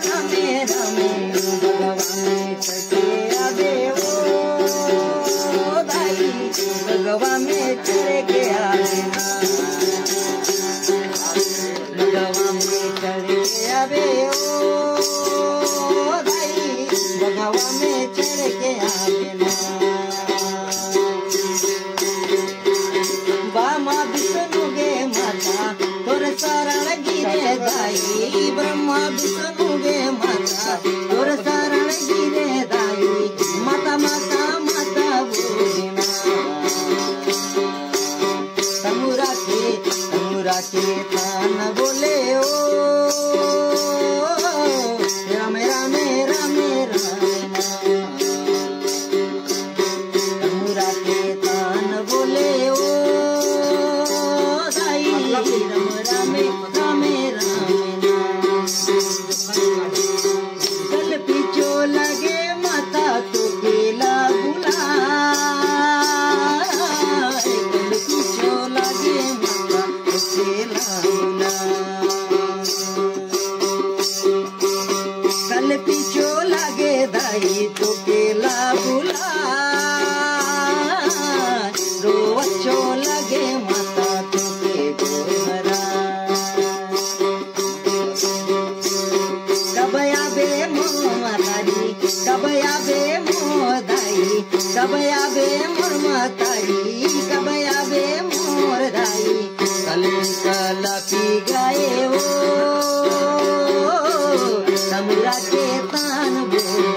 रामे रामे भगवा में चढ़ के आवे ओ दाई भगवा में चढ़ के आवे भगवा में चढ़ के आवे ओ दाई भगवा में चढ़ के आवे बामा विष्णु गे माता तोर शरण गिरे दाई ब्रह्मा विष्णु गे माता तोर शरण गिरे दाई माता माता माता बोलिना तमुरा के थान बोले ओ रामे रामे रामे रामे तमुरा के थान बोले ओ दाई रामे रामे रामे कल पीछो लगे माता तो केला बुला कल पीछो लगे माता तो केला बुला कल पीछो लगे दाई तो केला बुला रो अच्छो लगे माता तो के गोहरा कबया बे मोहतारी कबया बे मोदाई कबया बे मोर मातारी कबया बे मोर दाई कल कला पी गए ओ तमुरा के तान बोले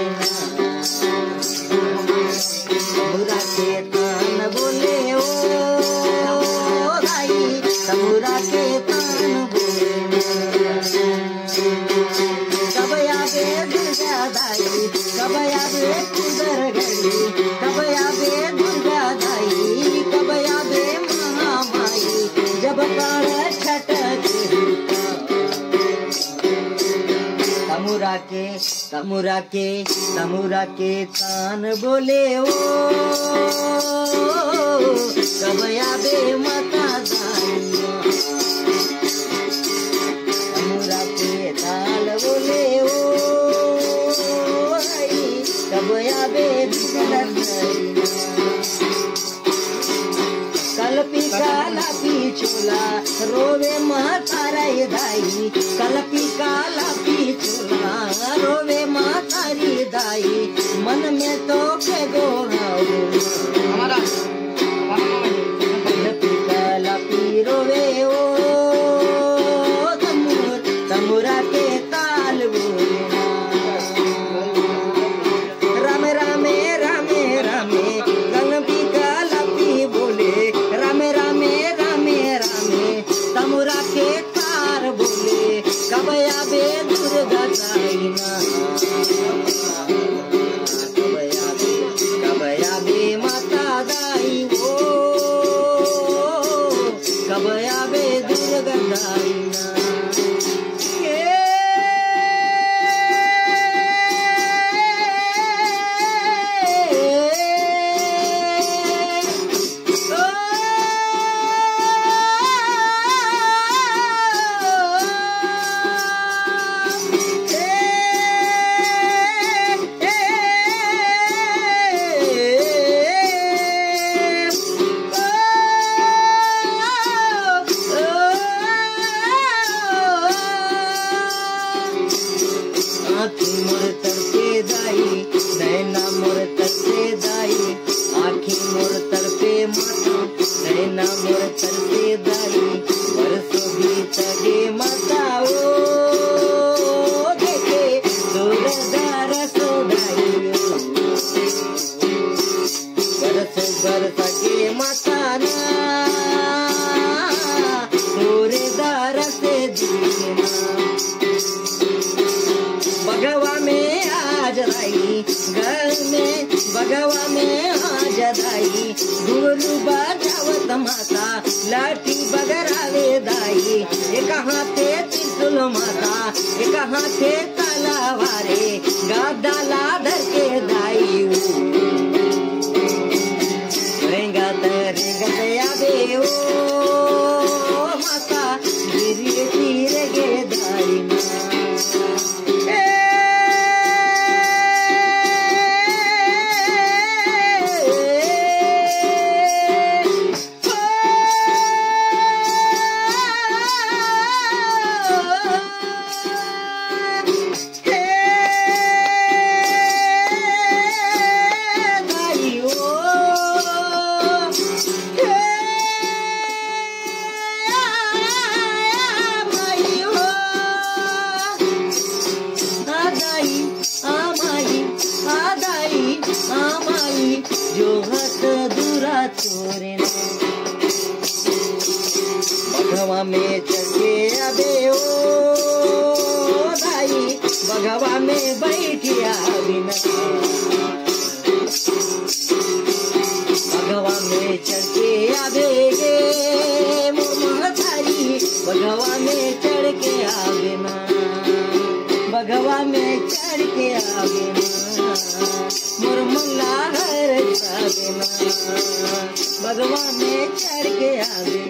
तमुरा के तान बोले ओ दाई तमुरा के तान बोले कबया बे दुर्गा दाई कबया बे कुदर गई कबया बे दुर्गा दाई कबया बे महामाई जब काल छटक तमुरा के तान बोले ओ कबया बे माता दाई तमुरा के ताल बोले ओ कबया बे कलपी काला पिछोला रोवे मातारी दाई कलपी काला पिछोला रोवे मातारी दाई मन में तो के कलपी काला पी रोवे ओ तमुरा के ताल बोले रामे रामे रामे रामे कलपी काला पी बोले रामे रामे रामे रामे तमुरा के तार बोले कबया बे दुर्गा दाई कबया बे माता दाई ओ कबया बे दुर्गा दाई बगवा में जदाई गुरु बजावत माता लाठी बगरावे दाई एक हाथे त्रिशूल माता एक हाथे तलवारे गदा लाधर के दाई रेंगा रेंगा दे ओ माता गिरी तीर के दाई जो हत दूरा तोरे ना बघवा में चढ़के आबे ओ दाई बघवा में बैठिया बिना बघवा में चढ़के आबे गे मोमहतारी बघवा में चढ़ के आबे ना बघवा में चढ़ के आबे ना मोर मुल्ला घर आबे ना बघवा में चढ़ के आबे